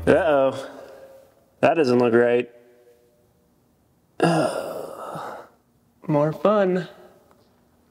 Uh-oh. That doesn't look right. More fun.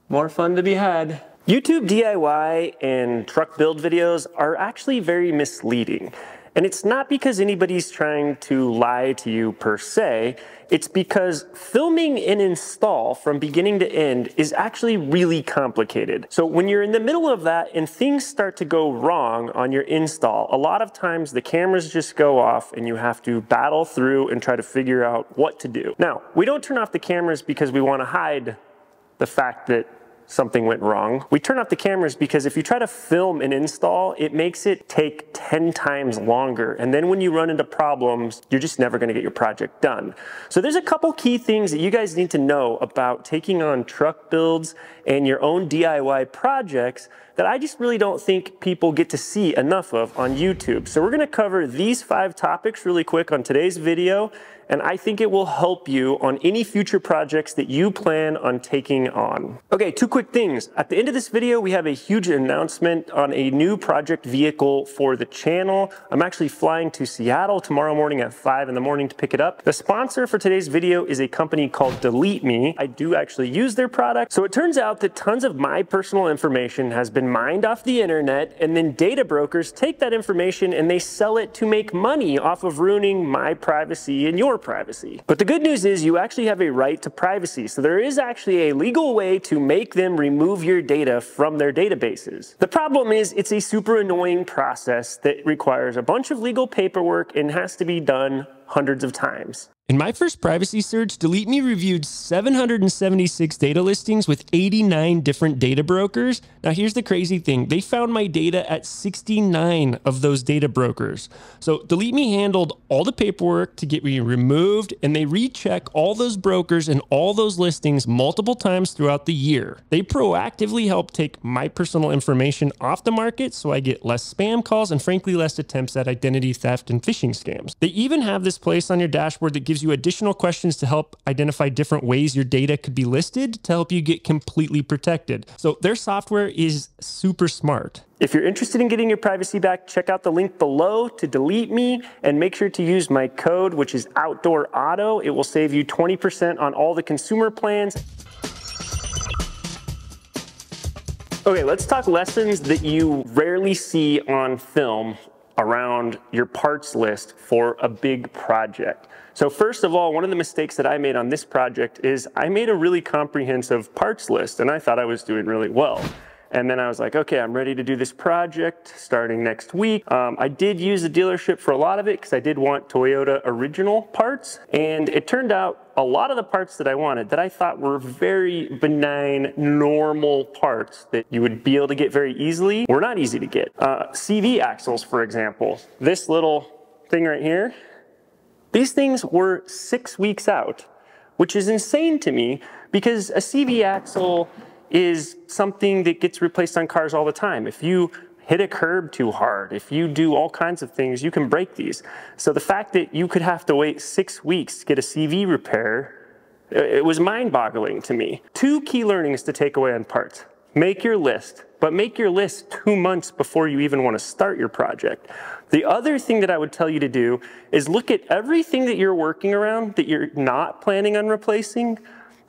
More fun to be had. YouTube DIY and truck build videos are actually very misleading. And it's not because anybody's trying to lie to you per se, it's because filming an install from beginning to end is actually really complicated. So when you're in the middle of that and things start to go wrong on your install, a lot of times the cameras just go off and you have to battle through and try to figure out what to do. Now, we don't turn off the cameras because we want to hide the fact that something went wrong. We turn off the cameras because if you try to film an install, it makes it take 10 times longer. And then when you run into problems, you're just never gonna get your project done. So there's a couple key things that you guys need to know about taking on truck builds and your own DIY projects that I just really don't think people get to see enough of on YouTube. So we're gonna cover these 5 topics really quick on today's video, and I think it will help you on any future projects that you plan on taking on. Okay, 2 quick things. At the end of this video, we have a huge announcement on a new project vehicle for the channel. I'm actually flying to Seattle tomorrow morning at 5 in the morning to pick it up. The sponsor for today's video is a company called Delete Me. I do actually use their product. So it turns out that tons of my personal information has been mined off the internet, and then data brokers take that information and they sell it to make money off of ruining my privacy and your privacy. But the good news is you actually have a right to privacy. So there is actually a legal way to make them remove your data from their databases. The problem is it's a super annoying process that requires a bunch of legal paperwork and has to be done hundreds of times. In my first privacy search, Delete Me reviewed 776 data listings with 89 different data brokers. Now here's the crazy thing. They found my data at 69 of those data brokers. So Delete Me handled all the paperwork to get me removed, and they recheck all those brokers and all those listings multiple times throughout the year. They proactively help take my personal information off the market so I get less spam calls and frankly less attempts at identity theft and phishing scams. They even have this place on your dashboard that gives you additional questions to help identify different ways your data could be listed to help you get completely protected. So their software is super smart. If you're interested in getting your privacy back, check out the link below to Delete Me and make sure to use my code, which is Outdoor Auto. It will save you 20% on all the consumer plans. Okay, let's talk lessons that you rarely see on film around your parts list for a big project. So first of all, one of the mistakes that I made on this project is I made a really comprehensive parts list and I thought I was doing really well. And then I was like, okay, I'm ready to do this project starting next week. I did use the dealership for a lot of it because I did want Toyota original parts. And it turned out a lot of the parts that I wanted that I thought were very benign, normal parts that you would be able to get very easily were not easy to get. CV axles, for example, this little thing right here, these things were 6 weeks out, which is insane to me because a CV axle is something that gets replaced on cars all the time. If you hit a curb too hard, if you do all kinds of things, you can break these. So the fact that you could have to wait 6 weeks to get a CV repair, it was mind-boggling to me. 2 key learnings to take away on parts. Make your list, but make your list 2 months before you even want to start your project. The other thing that I would tell you to do is look at everything that you're working around that you're not planning on replacing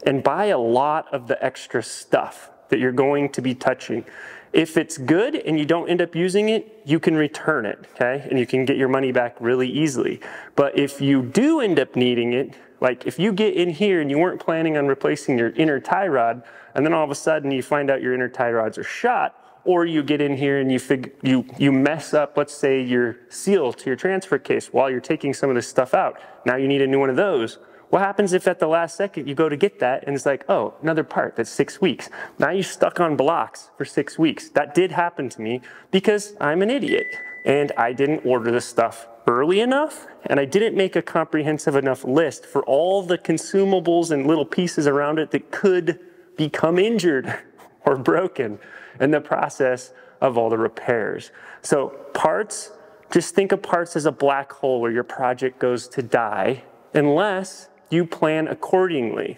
and buy a lot of the extra stuff that you're going to be touching. If it's good and you don't end up using it, you can return it, okay? And you can get your money back really easily. But if you do end up needing it, like if you get in here and you weren't planning on replacing your inner tie rod, and then all of a sudden you find out your inner tie rods are shot, or you get in here and you mess up, let's say, your seal to your transfer case while you're taking some of this stuff out. Now you need a new one of those. What happens if at the last second you go to get that and it's like, oh, another part, that's 6 weeks. Now you're stuck on blocks for 6 weeks. That did happen to me because I'm an idiot and I didn't order the stuff early enough and I didn't make a comprehensive enough list for all the consumables and little pieces around it that could become injured or broken in the process of all the repairs. So parts, just think of parts as a black hole where your project goes to die unless you plan accordingly.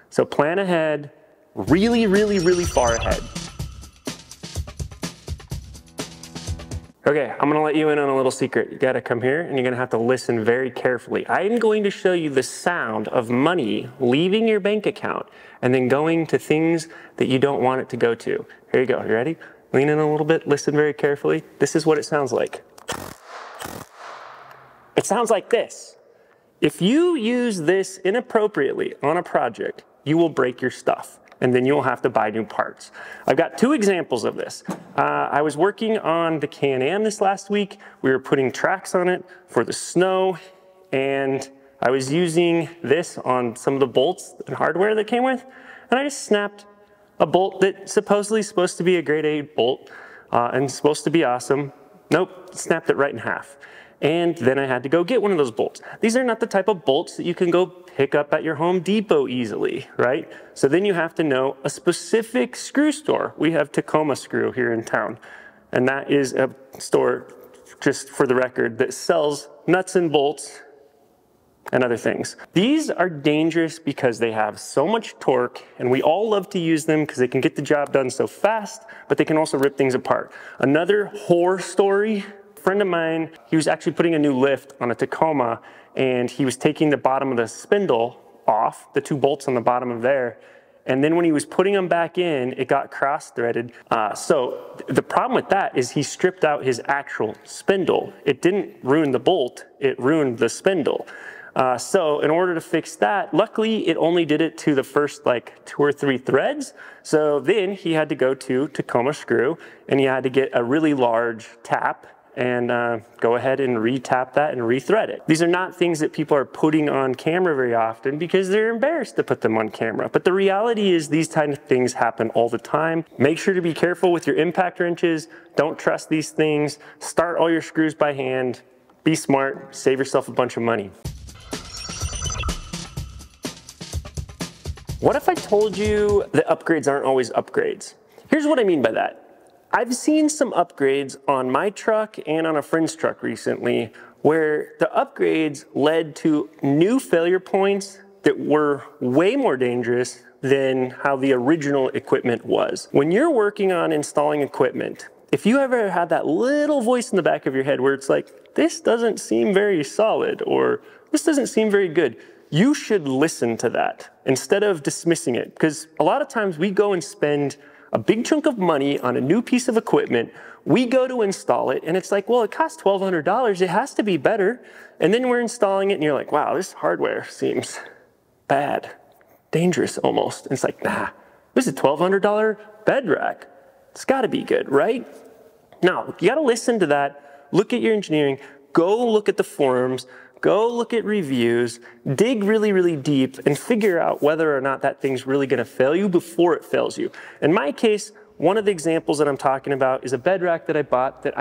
So plan ahead, really, really, really far ahead. Okay, I'm gonna let you in on a little secret. You gotta come here and you're gonna have to listen very carefully. I'm going to show you the sound of money leaving your bank account and then going to things that you don't want it to go to. Here you go, you ready? Lean in a little bit, listen very carefully. This is what it sounds like. It sounds like this. If you use this inappropriately on a project, you will break your stuff, and then you'll have to buy new parts. I've got two examples of this. I was working on the Can-Am this last week. We were putting tracks on it for the snow, and I was using this on some of the bolts and hardware that came with, and I just snapped a bolt that supposedly is supposed to be a grade A bolt and supposed to be awesome. Nope, snapped it right in half. And then I had to go get one of those bolts. These are not the type of bolts that you can go pick up at your Home Depot easily, right? So then you have to know a specific screw store. We have Tacoma Screw here in town. And that is a store, just for the record, that sells nuts and bolts and other things. These are dangerous because they have so much torque, and we all love to use them because they can get the job done so fast, but they can also rip things apart. Another horror story, a friend of mine, he was actually putting a new lift on a Tacoma, and he was taking the bottom of the spindle off, the two bolts on the bottom of there, and then when he was putting them back in, it got cross-threaded. So the problem with that is he stripped out his actual spindle. It didn't ruin the bolt, it ruined the spindle. So in order to fix that, luckily it only did it to the first like 2 or 3 threads. So then he had to go to Tacoma Screw and he had to get a really large tap and go ahead and re-tap that and re-thread it. These are not things that people are putting on camera very often because they're embarrassed to put them on camera. But the reality is these kind of things happen all the time. Make sure to be careful with your impact wrenches. Don't trust these things. Start all your screws by hand. Be smart. Save yourself a bunch of money. What if I told you that upgrades aren't always upgrades? Here's what I mean by that. I've seen some upgrades on my truck and on a friend's truck recently where the upgrades led to new failure points that were way more dangerous than how the original equipment was. When you're working on installing equipment, if you ever had that little voice in the back of your head where it's like, this doesn't seem very solid or this doesn't seem very good, you should listen to that instead of dismissing it. Because a lot of times we go and spend a big chunk of money on a new piece of equipment, we go to install it and it's like, well, it costs $1,200, it has to be better. And then we're installing it and you're like, wow, this hardware seems bad, dangerous almost. And it's like, nah, this is a $1,200 bed rack. It's gotta be good, right? Now, you gotta listen to that, look at your engineering, go look at the forums, go look at reviews, dig really, really deep, and figure out whether or not that thing's really gonna fail you before it fails you. In my case, one of the examples that I'm talking about is a bed rack that I bought that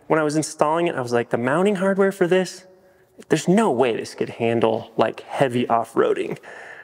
when I was installing it, I was like, the mounting hardware for this, there's no way this could handle like heavy off-roading.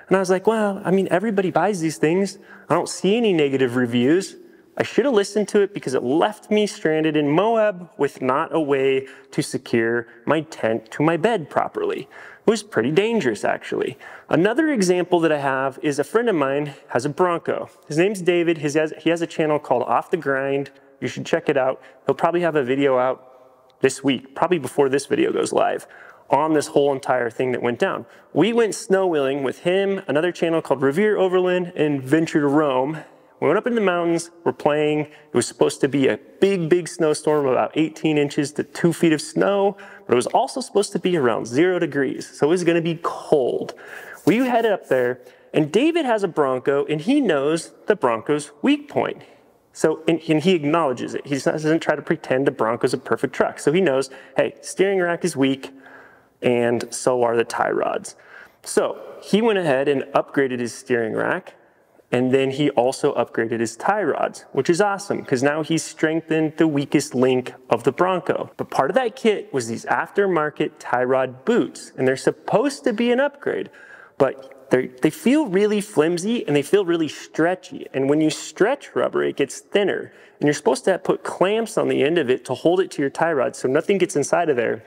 And I was like, well, I mean, everybody buys these things. I don't see any negative reviews. I should have listened to it because it left me stranded in Moab with not a way to secure my tent to my bed properly. It was pretty dangerous, actually. Another example that I have is a friend of mine has a Bronco. His name's David. He has a channel called Off the Grind. You should check it out. He'll probably have a video out this week, probably before this video goes live, on this whole entire thing that went down. We went snow wheeling with him, another channel called Revere Overland, and Venture to Rome. We went up in the mountains, we're playing. It was supposed to be a big, big snowstorm, about 18 inches to 2 feet of snow, but it was also supposed to be around 0 degrees, so it was gonna be cold. We headed up there, and David has a Bronco, and he knows the Bronco's weak point. So, and he acknowledges it. He doesn't try to pretend the Bronco's a perfect truck. So he knows, hey, steering rack is weak, and so are the tie rods. So he went ahead and upgraded his steering rack, and then he also upgraded his tie rods, which is awesome because now he's strengthened the weakest link of the Bronco. But part of that kit was these aftermarket tie rod boots, and they're supposed to be an upgrade, but they feel really flimsy and they feel really stretchy. And when you stretch rubber, it gets thinner. And you're supposed to put clamps on the end of it to hold it to your tie rod so nothing gets inside of there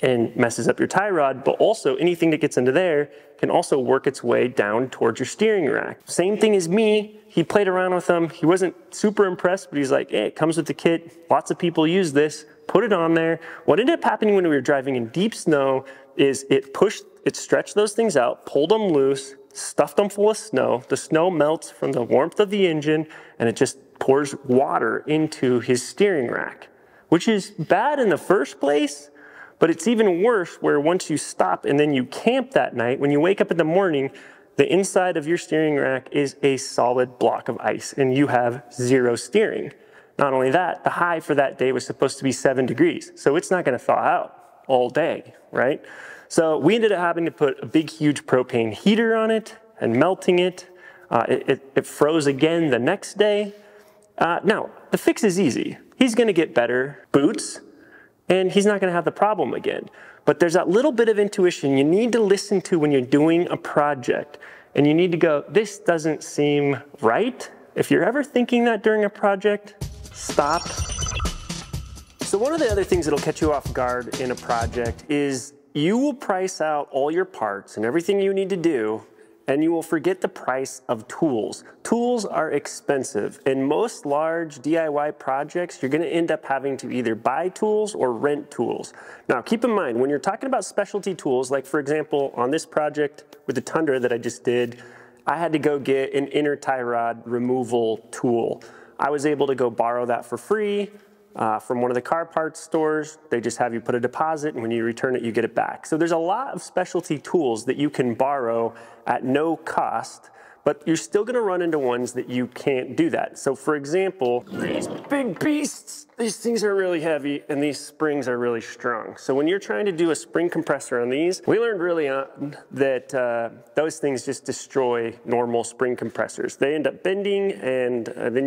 and messes up your tie rod, but also anything that gets into there can also work its way down towards your steering rack. Same thing as me. He played around with them. He wasn't super impressed, but he's like, hey, it comes with the kit. Lots of people use this. put it on there. What ended up happening when we were driving in deep snow is it stretched those things out, pulled them loose, stuffed them full of snow. The snow melts from the warmth of the engine, and it just pours water into his steering rack, which is bad in the first place, but it's even worse where once you stop and then you camp that night, when you wake up in the morning, the inside of your steering rack is a solid block of ice and you have zero steering. Not only that, the high for that day was supposed to be 7 degrees, so it's not gonna thaw out all day, right? So we ended up having to put a big, huge propane heater on it and melting it. It froze again the next day. Now, the fix is easy. He's gonna get better boots and he's not gonna have the problem again. But there's that little bit of intuition you need to listen to when you're doing a project. And you need to go, this doesn't seem right. If you're ever thinking that during a project, stop. So one of the other things that'll catch you off guard in a project is you will price out all your parts and everything you need to do, and you will forget the price of tools. Tools are expensive. In most large DIY projects, you're gonna end up having to either buy tools or rent tools. Now, keep in mind, when you're talking about specialty tools, like for example, on this project with the Tundra that I just did, I had to go get an inner tie rod removal tool. I was able to go borrow that for free from one of the car parts stores. They just have you put a deposit, and when you return it, you get it back. So there's a lot of specialty tools that you can borrow at no cost, but you're still gonna run into ones that you can't do that. So for example, these big beasts, these things are really heavy and these springs are really strong. So when you're trying to do a spring compressor on these, we learned early on that those things just destroy normal spring compressors. They end up bending and then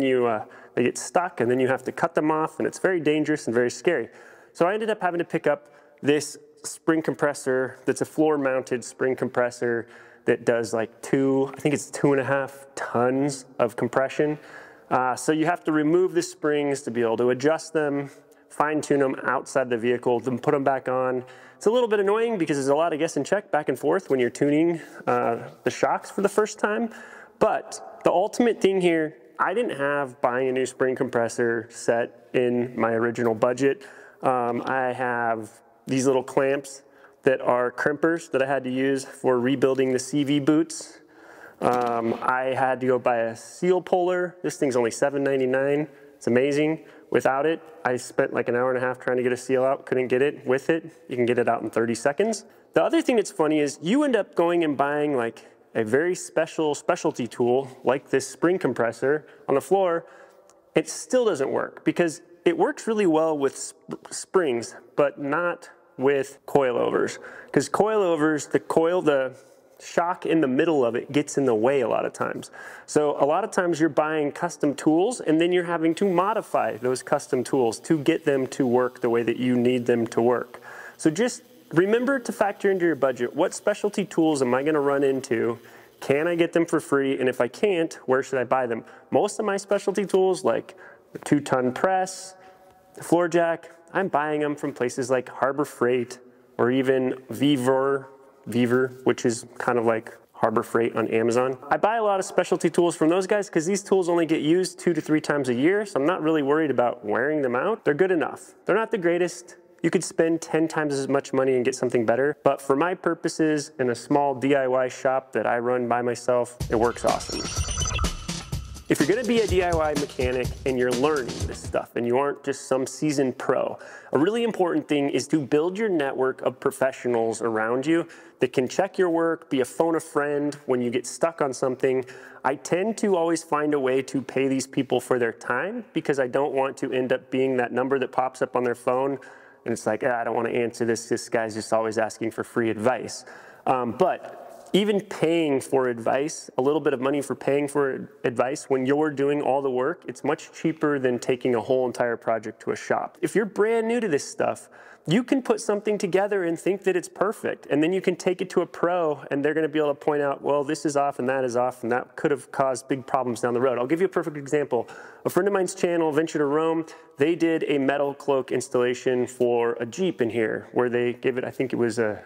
they get stuck and then you have to cut them off, and it's very dangerous and very scary. So I ended up having to pick up this spring compressor that's a floor mounted spring compressor that does like I think it's 2.5 tons of compression. So you have to remove the springs to be able to adjust them, fine tune them outside the vehicle, then put them back on. It's a little bit annoying because there's a lot of guess and check back and forth when you're tuning the shocks for the first time. But the ultimate thing here, I didn't have buying a new spring compressor set in my original budget. I have these little clamps that are crimpers that I had to use for rebuilding the CV boots. I had to go buy a seal puller. This thing's only $7.99. It's amazing. Without it, I spent like an hour and a half trying to get a seal out, couldn't get it. With it, you can get it out in 30 seconds. The other thing that's funny is you end up going and buying like a very specialty tool like this spring compressor on the floor. It still doesn't work because it works really well with springs, but not with coilovers. Because coilovers, the shock in the middle of it gets in the way a lot of times. So a lot of times you're buying custom tools and then you're having to modify those custom tools to get them to work the way that you need them to work. So just remember to factor into your budget, what specialty tools am I gonna run into? Can I get them for free? And if I can't, where should I buy them? Most of my specialty tools, like the 2-ton press, the floor jack, I'm buying them from places like Harbor Freight or even Viver, which is kind of like Harbor Freight on Amazon. I buy a lot of specialty tools from those guys because these tools only get used 2 to 3 times a year, so I'm not really worried about wearing them out. They're good enough. They're not the greatest. You could spend 10 times as much money and get something better, but for my purposes in a small DIY shop that I run by myself, it works awesome. If you're gonna be a DIY mechanic and you're learning this stuff and you aren't just some seasoned pro, a really important thing is to build your network of professionals around you that can check your work, be a phone a friend when you get stuck on something. I tend to always find a way to pay these people for their time because I don't want to end up being that number that pops up on their phone and it's like, I don't want to answer this. This guy's just always asking for free advice. But even paying for advice, a little bit of money for paying for advice when you're doing all the work, it's much cheaper than taking a whole entire project to a shop. If you're brand new to this stuff, you can put something together and think that it's perfect. And then you can take it to a pro and they're gonna be able to point out, well, this is off and that is off and that could have caused big problems down the road. I'll give you a perfect example. A friend of mine's channel, Venture to Rome, they did a metal cloak installation for a Jeep in here where they gave it, I think it was a,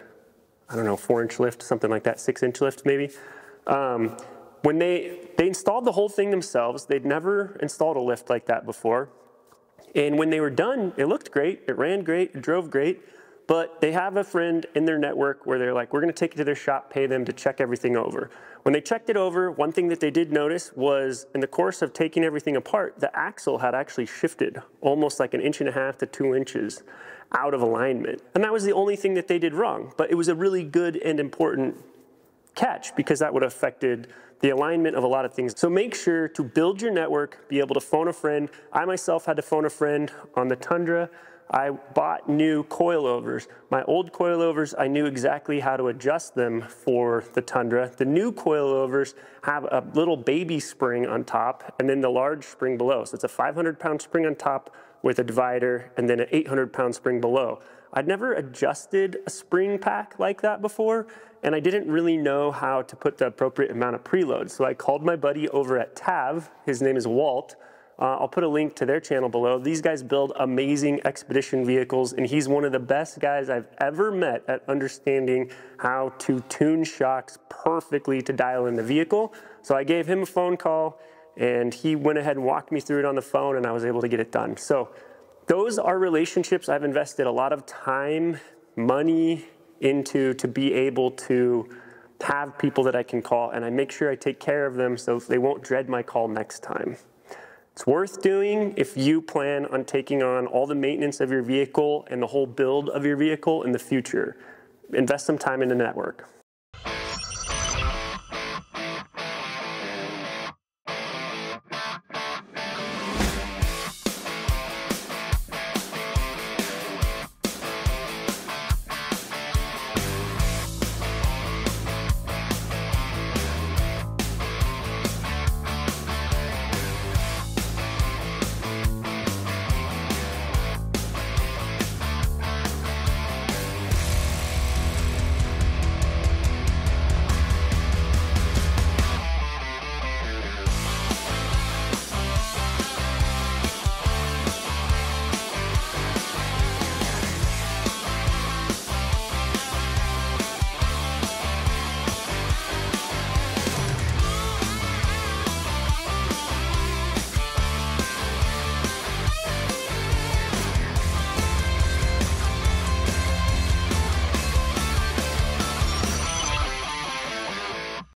I don't know, 4-inch lift, something like that, 6-inch lift maybe. When they installed the whole thing themselves, they'd never installed a lift like that before. And when they were done, it looked great, it ran great, it drove great, but they have a friend in their network where they're like, we're gonna take it to their shop, pay them to check everything over. When they checked it over, one thing that they did notice was in the course of taking everything apart, the axle had actually shifted almost like 1.5 inches to 2 inches out of alignment. And that was the only thing that they did wrong, but it was a really good and important catch because that would have affected the alignment of a lot of things. So make sure to build your network, be able to phone a friend. I myself had to phone a friend on the Tundra. I bought new coilovers. My old coilovers, I knew exactly how to adjust them for the Tundra. The new coilovers have a little baby spring on top and then the large spring below. So it's a 500-pound spring on top with a divider and then an 800-pound spring below. I'd never adjusted a spring pack like that before, and I didn't really know how to put the appropriate amount of preload. So I called my buddy over at TAV. His name is Walt. I'll put a link to their channel below. These guys build amazing expedition vehicles, and he's one of the best guys I've ever met at understanding how to tune shocks perfectly to dial in the vehicle. So I gave him a phone call, and he went ahead and walked me through it on the phone, and I was able to get it done. So those are relationships I've invested a lot of time, money into to be able to have people that I can call, and I make sure I take care of them so they won't dread my call next time. It's worth doing if you plan on taking on all the maintenance of your vehicle and the whole build of your vehicle in the future. Invest some time in the network.